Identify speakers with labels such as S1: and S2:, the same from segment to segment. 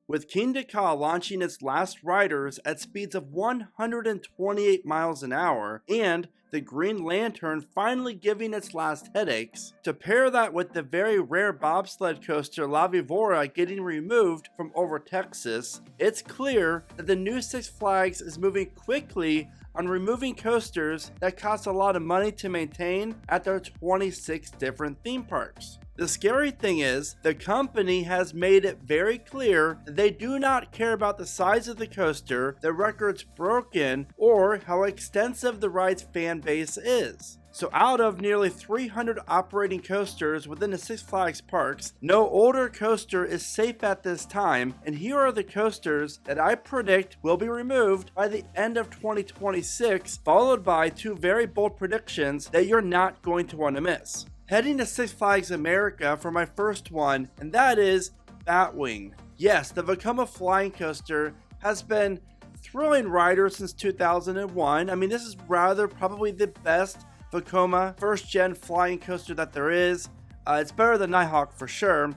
S1: with Kingda Ka launching its last riders at speeds of 128 miles an hour and the Green Lantern finally giving its last headaches. To pair that with the very rare bobsled coaster La Vibora getting removed from over Texas, it's clear that the new Six Flags is moving quickly on removing coasters that cost a lot of money to maintain at their 26 different theme parks. The scary thing is, the company has made it very clear that they do not care about the size of the coaster, the records broken, or how extensive the ride's fan base is. So out of nearly 300 operating coasters within the Six Flags parks, no older coaster is safe at this time, and here are the coasters that I predict will be removed by the end of 2026, followed by two very bold predictions that you're not going to want to miss. Heading to Six Flags America for my first one, and that is Batwing. Yes, the Vekoma flying coaster has been thrilling riders since 2001. I mean, this is probably the best Vekoma first-gen flying coaster that there is. It's better than Nighthawk for sure.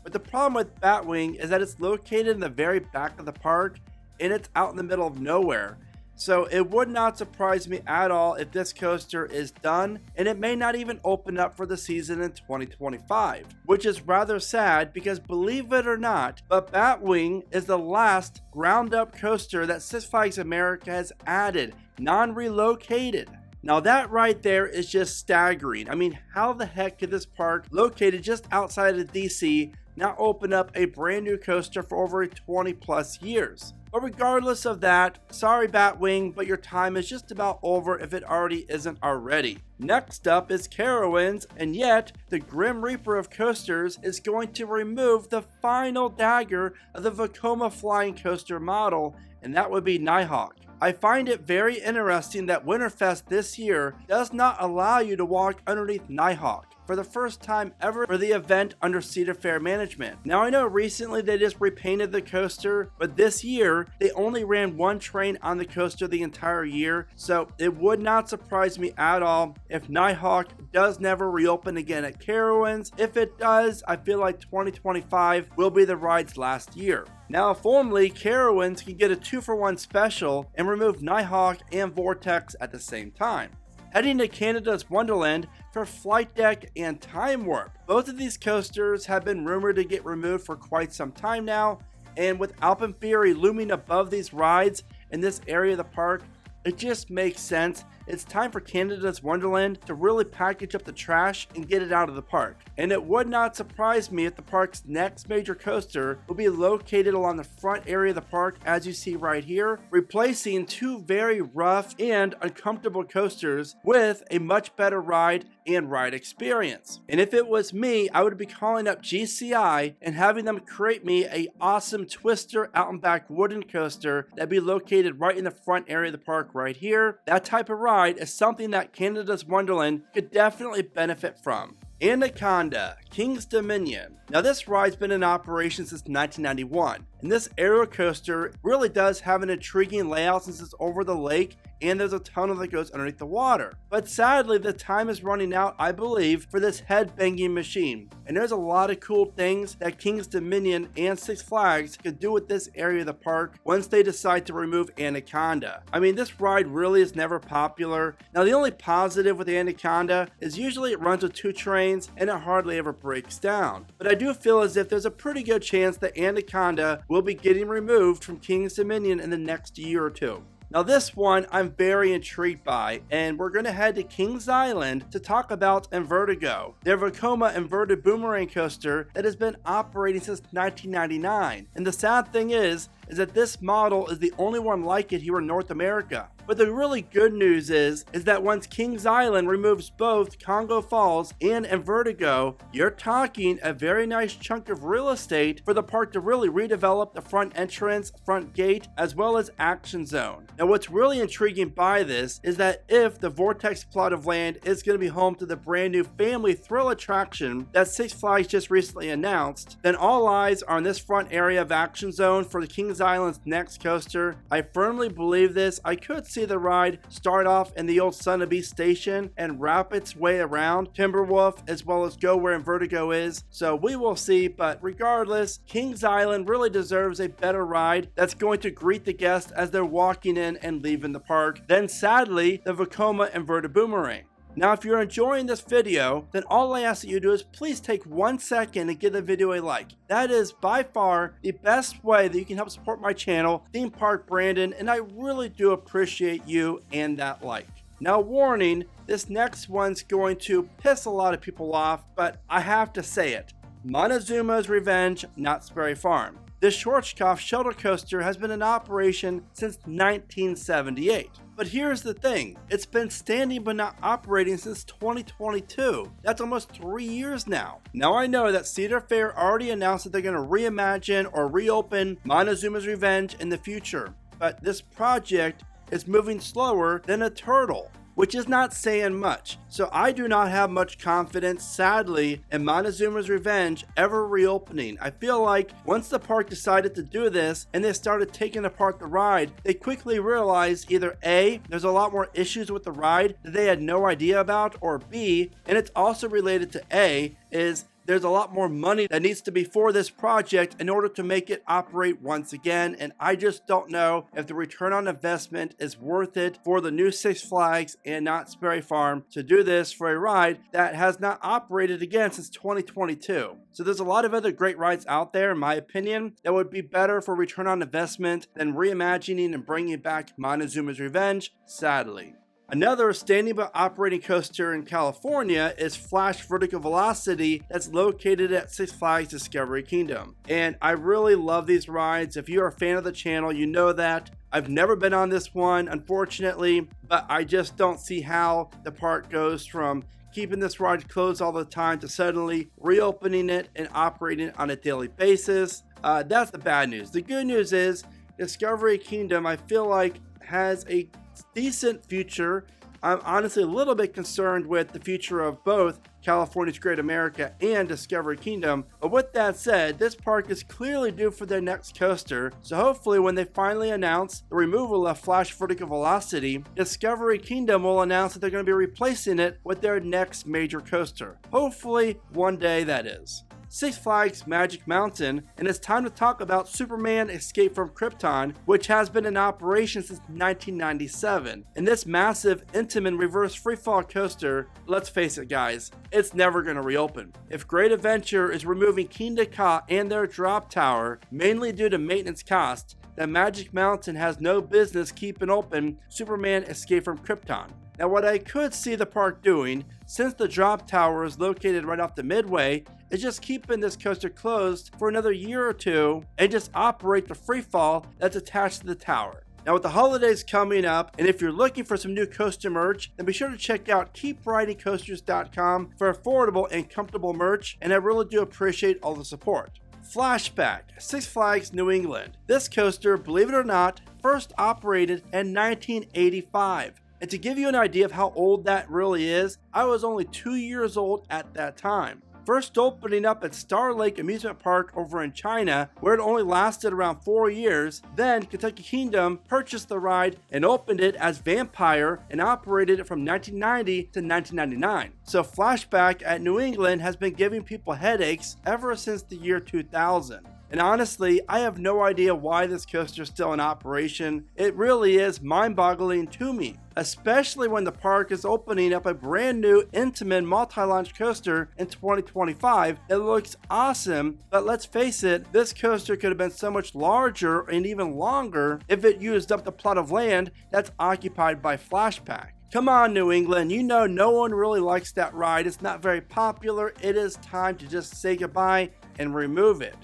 S1: But the problem with Batwing is that it's located in the very back of the park, and it's out in the middle of nowhere. So it would not surprise me at all if this coaster is done, and it may not even open up for the season in 2025, which is rather sad because, believe it or not, but Batwing is the last ground up coaster that Six Flags America has added, non-relocated. Now that right there is just staggering. I mean, how the heck could this park, located just outside of DC, now open up a brand new coaster for over 20 plus years? But regardless of that, sorry Batwing, but your time is just about over if it already isn't already. Next up is Carowinds, and yet the Grim Reaper of coasters is going to remove the final dagger of the Vekoma flying coaster model, and that would be Nighthawk. I find it very interesting that Winterfest this year does not allow you to walk underneath Nighthawk for the first time ever for the event under Cedar Fair management. Now I know recently they just repainted the coaster, but this year they only ran one train on the coaster the entire year, so it would not surprise me at all if Nighthawk does never reopen again at Carowinds. If it does, I feel like 2025 will be the ride's last year. Now, if only Carowinds can get a 2-for-1 special and remove Nighthawk and Vortex at the same time. Heading to Canada's Wonderland for Flight Deck and Time Warp. Both of these coasters have been rumored to get removed for quite some time now, and with Alpenfury looming above these rides in this area of the park, it just makes sense. It's time for Canada's Wonderland to really package up the trash and get it out of the park. And it would not surprise me if the park's next major coaster will be located along the front area of the park, as you see right here, replacing two very rough and uncomfortable coasters with a much better ride and ride experience. And if it was me, I would be calling up GCI and having them create me a awesome twister out and back wooden coaster that'd be located right in the front area of the park right here. That type of ride is something that Canada's Wonderland could definitely benefit from. Anaconda, King's Dominion. Now this ride's been in operation since 1991, and this aero coaster really does have an intriguing layout since it's over the lake and there's a tunnel that goes underneath the water. But sadly, the time is running out, I believe, for this head-banging machine. And there's a lot of cool things that King's Dominion and Six Flags could do with this area of the park once they decide to remove Anaconda. I mean, this ride really is never popular. Now, the only positive with the Anaconda is usually it runs with two trains and it hardly ever breaks down. But I do feel as if there's a pretty good chance that Anaconda will be getting removed from King's Dominion in the next year or two. Now this one I'm very intrigued by, and we're going to head to Kings Island to talk about Invertigo, their Vekoma inverted boomerang coaster that has been operating since 1999. And the sad thing is that this model is the only one like it here in North America. But the really good news is that once Kings Island removes both Congo Falls and Invertigo, you're talking a very nice chunk of real estate for the park to really redevelop the front entrance, front gate, as well as action zone. Now what's really intriguing by this is that if the Vortex plot of land is going to be home to the brand new family thrill attraction that Six Flags just recently announced, then all eyes are on this front area of action zone for the Kings Island's next coaster. I firmly believe this. I could see the ride start off in the old Sunapee station and wrap its way around Timberwolf as well as go where Vertigo is. So we will see, but regardless, Kings Island really deserves a better ride that's going to greet the guests as they're walking in and leaving the park than sadly the Vekoma Inverted Boomerang. Now, if you're enjoying this video, then all I ask that you do is please take 1 second and give the video a like. That is by far the best way that you can help support my channel, Theme Park Brandon, and I really do appreciate you and that like. Now, warning, this next one's going to piss a lot of people off, but I have to say it. Montezuma's Revenge, Knott's Berry Farm. This Schwarzkopf shelter coaster has been in operation since 1978. But here's the thing, it's been standing but not operating since 2022. That's almost 3 years now. Now I know that Cedar Fair already announced that they're going to reimagine or reopen Montezuma's Revenge in the future. But this project is moving slower than a turtle, which is not saying much. So I do not have much confidence, sadly, in Montezuma's Revenge ever reopening. I feel like once the park decided to do this and they started taking apart the ride, they quickly realized either A, there's a lot more issues with the ride that they had no idea about, or B, and it's also related to A, is there's a lot more money that needs to be for this project in order to make it operate once again, and I just don't know if the return on investment is worth it for the new Six Flags and Knott's Berry Farm to do this for a ride that has not operated again since 2022. So there's a lot of other great rides out there, in my opinion, that would be better for return on investment than reimagining and bringing back Montezuma's Revenge, sadly. Another standing but operating coaster in California is Flash Vertical Velocity that's located at Six Flags Discovery Kingdom. And I really love these rides. If you're a fan of the channel, you know that. I've never been on this one, unfortunately, but I just don't see how the park goes from keeping this ride closed all the time to suddenly reopening it and operating it on a daily basis. That's the bad news. The good news is Discovery Kingdom, I feel like, has a decent future. I'm honestly a little bit concerned with the future of both California's Great America and Discovery Kingdom, but with that said, this park is clearly due for their next coaster, so hopefully when they finally announce the removal of Flash Vertical Velocity, Discovery Kingdom will announce that they're going to be replacing it with their next major coaster. Hopefully one day, that is. Six Flags Magic Mountain, and it's time to talk about Superman Escape from Krypton, which has been in operation since 1997. And this massive Intamin reverse freefall coaster, let's face it guys, it's never going to reopen. If Great Adventure is removing Kingda Ka and their drop tower, mainly due to maintenance costs, then Magic Mountain has no business keeping open Superman Escape from Krypton. Now what I could see the park doing, since the drop tower is located right off the midway, is just keeping this coaster closed for another year or two and just operate the freefall that's attached to the tower. Now with the holidays coming up, and if you're looking for some new coaster merch, then be sure to check out keepridingcoasters.com for affordable and comfortable merch, and I really do appreciate all the support. Flashback, Six Flags New England. This coaster, believe it or not, first operated in 1985. And to give you an idea of how old that really is, I was only 2 years old at that time. First opening up at Star Lake Amusement Park over in China, where it only lasted around 4 years. Then Kentucky Kingdom purchased the ride and opened it as Vampire and operated it from 1990 to 1999. So Flashback at New England has been giving people headaches ever since the year 2000. And honestly, I have no idea why this coaster is still in operation. It really is mind-boggling to me, especially when the park is opening up a brand new Intamin multi-launch coaster in 2025. It looks awesome, but let's face it, this coaster could have been so much larger and even longer if it used up the plot of land that's occupied by Flashback. Come on, New England, you know no one really likes that ride. It's not very popular. It is time to just say goodbye and remove it.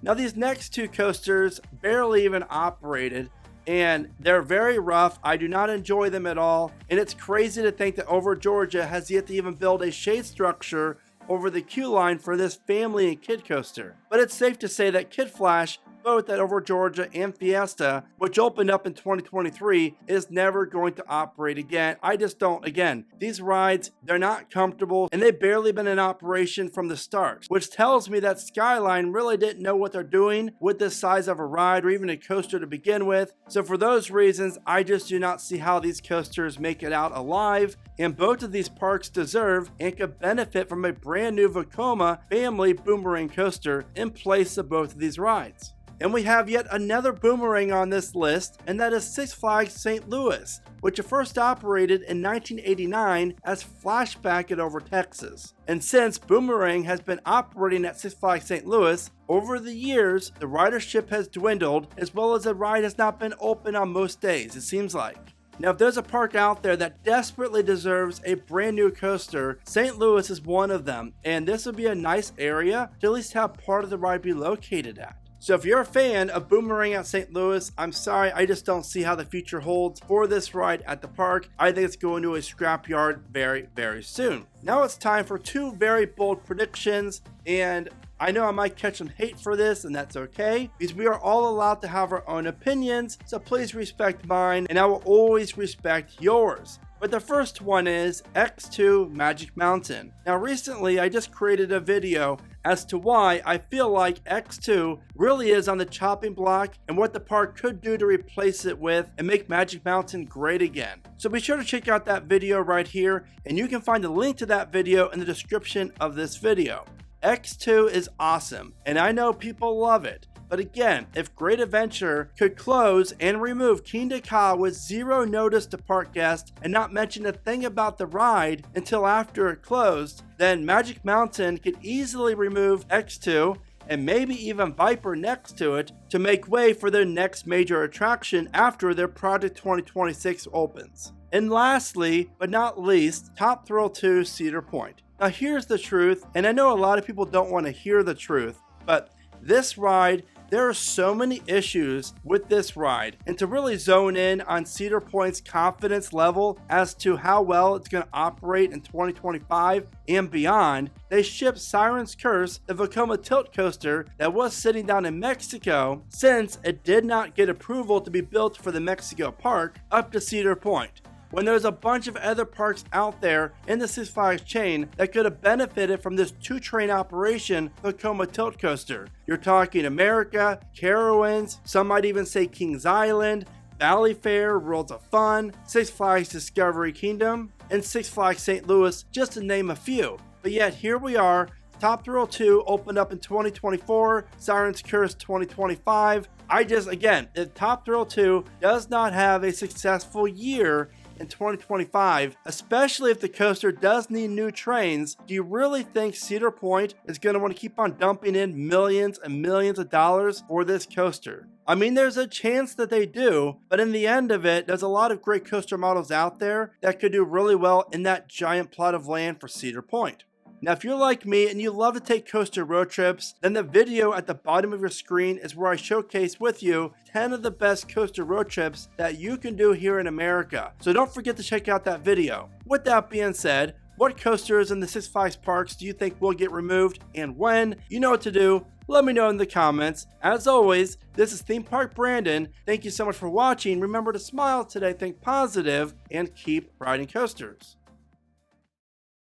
S1: Now these next two coasters barely even operated, and they're very rough. I do not enjoy them at all, and it's crazy to think that Over Georgia has yet to even build a shade structure over the queue line for this family and kid coaster. But it's safe to say that Kid Flash both at Over Georgia and Fiesta, which opened up in 2023, is never going to operate again. I just don't. Again, these rides, they're not comfortable, and they've barely been in operation from the start, which tells me that Skyline really didn't know what they're doing with this size of a ride or even a coaster to begin with. So for those reasons, I just do not see how these coasters make it out alive, and both of these parks deserve and could benefit from a brand new Vekoma family boomerang coaster in place of both of these rides. And we have yet another boomerang on this list, and that is Six Flags St. Louis, which first operated in 1989 as Flashback at Over Texas. And since Boomerang has been operating at Six Flags St. Louis, over the years, the ridership has dwindled, as well as the ride has not been open on most days, it seems like. Now, if there's a park out there that desperately deserves a brand new coaster, St. Louis is one of them, and this would be a nice area to at least have part of the ride be located at. So if you're a fan of Boomerang at St. Louis, I'm sorry, I just don't see how the future holds for this ride at the park. I think it's going to a scrapyard very, very soon. Now it's time for two very bold predictions, and I know I might catch some hate for this, and that's okay, because we are all allowed to have our own opinions, so please respect mine, and I will always respect yours. But the first one is X2 Magic Mountain. Now recently I just created a video as to why I feel like X2 really is on the chopping block and what the park could do to replace it with and make Magic Mountain great again. So be sure to check out that video right here, and you can find a link to that video in the description of this video. X2 is awesome, and I know people love it. But again, if Great Adventure could close and remove Kingda Ka with zero notice to park guests and not mention a thing about the ride until after it closed, then Magic Mountain could easily remove X2 and maybe even Viper next to it to make way for their next major attraction after their Project 2026 opens. And lastly, but not least, Top Thrill 2 Cedar Point. Now here's the truth, and I know a lot of people don't want to hear the truth, but this ride, there are so many issues with this ride, and to really zone in on Cedar Point's confidence level as to how well it's going to operate in 2025 and beyond, they shipped Siren's Curse, the Vekoma tilt coaster that was sitting down in Mexico, since it did not get approval to be built for the Mexico park, up to Cedar Point, when there's a bunch of other parks out there in the Six Flags chain that could have benefited from this two-train operation Vekoma tilt coaster. You're talking America, Carowinds, some might even say Kings Island, Valleyfair, Worlds of Fun, Six Flags Discovery Kingdom, and Six Flags St. Louis, just to name a few. But yet here we are, Top Thrill 2 opened up in 2024, Siren's Curse 2025. Again, if Top Thrill 2 does not have a successful year in 2025, especially if the coaster does need new trains, do you really think Cedar Point is going to want to keep on dumping in millions and millions of dollars for this coaster? I mean, there's a chance that they do, but in the end of it, there's a lot of great coaster models out there that could do really well in that giant plot of land for Cedar Point. Now, if you're like me and you love to take coaster road trips, then the video at the bottom of your screen is where I showcase with you 10 of the best coaster road trips that you can do here in America. So don't forget to check out that video. With that being said, what coasters in the Six Flags parks do you think will get removed and when? You know what to do. Let me know in the comments. As always, this is Theme Park Brandon. Thank you so much for watching. Remember to smile today, think positive, and keep riding coasters.